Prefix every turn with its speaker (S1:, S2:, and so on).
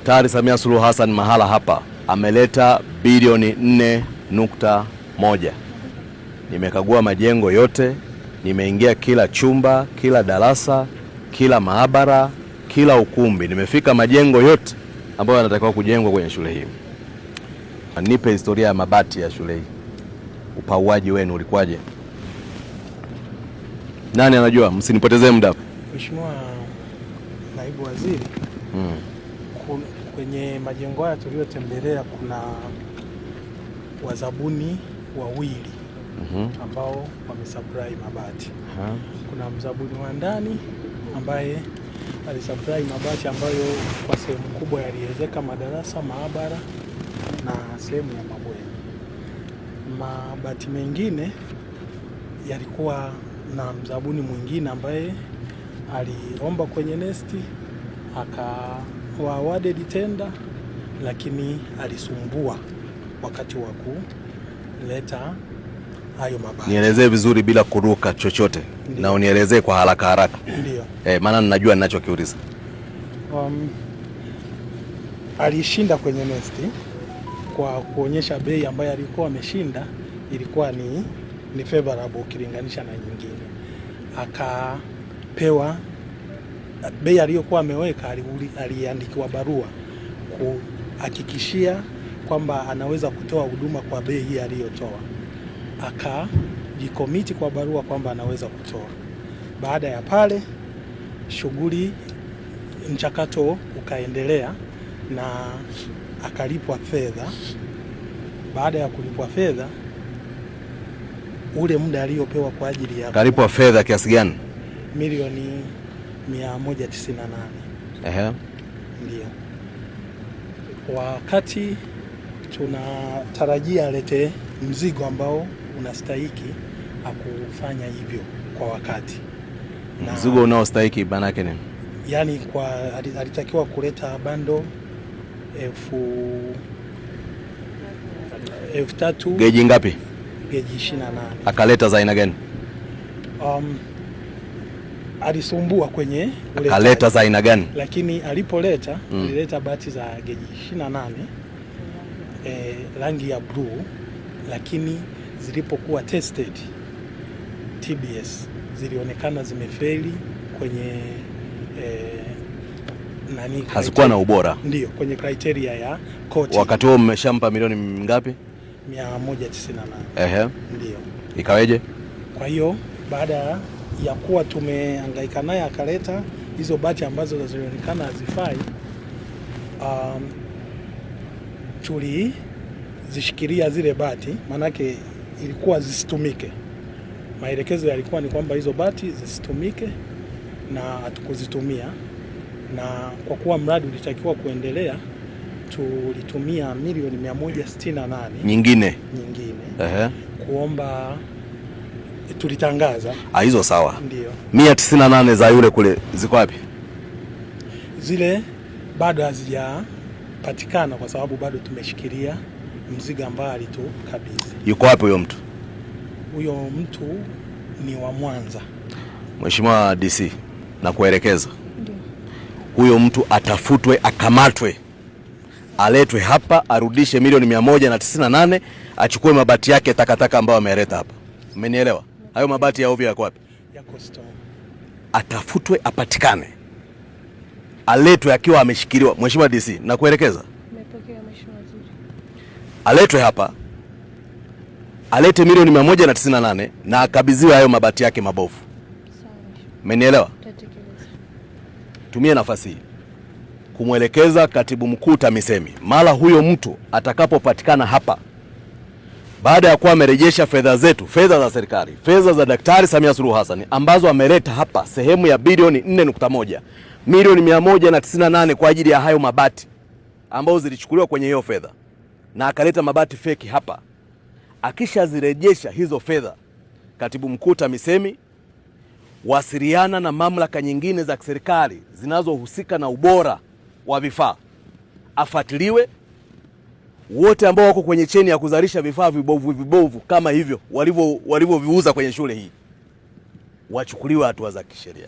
S1: Daktari Samia Suluhu Hassan mahala hapa ameleta bilioni 4.1. Nimekagua majengo yote, nimeingia kila chumba, kila darasa, kila maabara, kila ukumbi. Nimefika majengo yote ambayo yanatakiwa kujengwa kwenye shule hii. Nipe historia ya mabati ya shule hii. Upauaji wenu ulikuwaje? Nani anajua? Msinipotezee muda.
S2: Mheshimiwa Naibu Waziri, kwenye majengo haya tuliyotembelea kuna wazabuni wawili ambao wamesupply mabati. Kuna mzabuni wa ndani ambaye alisupply mabati ambayo kwa sehemu kubwa yaliwezeka madarasa, maabara na sehemu ya mabweni. Mabati mengine yalikuwa na mzabuni mwingine ambaye aliomba kwenye nesti akawa awarded tender, lakini alisumbua wakati wa kuleta hayo mabati.
S1: Nielezee vizuri bila kuruka chochote. Ndiyo. Na unielezee kwa haraka haraka.
S2: Ndio.
S1: Maana ninajua ninachokiuliza.
S2: Alishinda kwenye nesti kwa kuonyesha bei ambayo alikuwa ameshinda ilikuwa ni favorable ukilinganisha na nyingine. Akapewa bei aliyokuwa ameweka, aliandikiwa barua kuhakikishia kwamba anaweza kutoa huduma kwa bei hii aliyotoa. Akajikomiti kwa barua kwamba anaweza kutoa. Baada ya pale mchakato ukaendelea na akalipwa fedha. Baada ya kulipwa fedha, ule muda aliyopewa kwa ajili ya
S1: kalipwa fedha kiasi gani?
S2: Milioni 198. Ndio. Wakati tunatarajia alete mzigo ambao unastahiki akufanya hivyo kwa wakati.
S1: Mzigo unaostahiki maana yake nini?
S2: Yaani alitakiwa kuleta bando 3,000.
S1: Geji ngapi?
S2: Geji 28.
S1: Akaleta za aina gani?
S2: Alisumbua kwenye
S1: akaleta za aina gani?
S2: Lakini alipoleta alileta bati za geji 28 rangi ya blue, lakini zilipokuwa tested TBS zilionekana zimefeli kwenye
S1: hazikuwa na ubora.
S2: Ndio, kwenye criteria ya koti.
S1: Wakati huo mmeshampa milioni ngapi?
S2: 198. Ndio.
S1: Ikaweje?
S2: Kwa hiyo baada ya kuwa tumehangaika naye akaleta hizo bati ambazo zilionekana hazifai, tulizishikilia zile bati, manake ilikuwa zisitumike. Maelekezo yalikuwa ni kwamba hizo bati zisitumike na hatukuzitumia, na kwa kuwa mradi ulitakiwa kuendelea tulitumia milioni 168 nyingine kuomba, tulitangaza
S1: hizo. Sawa.
S2: Ndio.
S1: 198 za yule kule ziko wapi?
S2: Zile bado hazijapatikana kwa sababu bado tumeshikilia mzigo ambao alitukabidhi.
S1: Yuko wapi huyo mtu?
S2: Huyo mtu ni wa Mwanza.
S1: Mheshimiwa DC, na kuelekeza huyo mtu atafutwe, akamatwe, aletwe hapa, arudishe milioni 198, achukue mabati yake takataka ambayo ameleta hapa. Umenielewa? Hayo mabati ya ovyo yako wapi?
S2: Yako store.
S1: Atafutwe, apatikane, aletwe akiwa ameshikiliwa. Mheshimiwa DC, na kuelekeza.
S3: Nimepokea Mheshimiwa Waziri.
S1: Aletwe hapa, alete milioni 198 na akabidhiwe hayo mabati yake mabovu.
S3: Sawa.
S1: Umenielewa? Tumie nafasi hii kumwelekeza Katibu Mkuu TAMISEMI, mara huyo mtu atakapopatikana hapa, baada ya kuwa amerejesha fedha zetu, fedha za serikali, fedha za Daktari Samia Suluhu Hassan ambazo ameleta hapa sehemu ya bilioni 4.1, milioni 198 kwa ajili ya hayo mabati ambazo zilichukuliwa kwenye hiyo fedha, na akaleta mabati feki hapa. Akishazirejesha hizo fedha, Katibu Mkuu TAMISEMI, wasiliana na mamlaka nyingine za serikali zinazohusika na ubora wa vifaa, afuatiliwe. Wote ambao wako kwenye cheni ya kuzalisha vifaa vibovu kama hivyo walivyoviuza kwenye shule hii, wachukuliwe hatua za kisheria.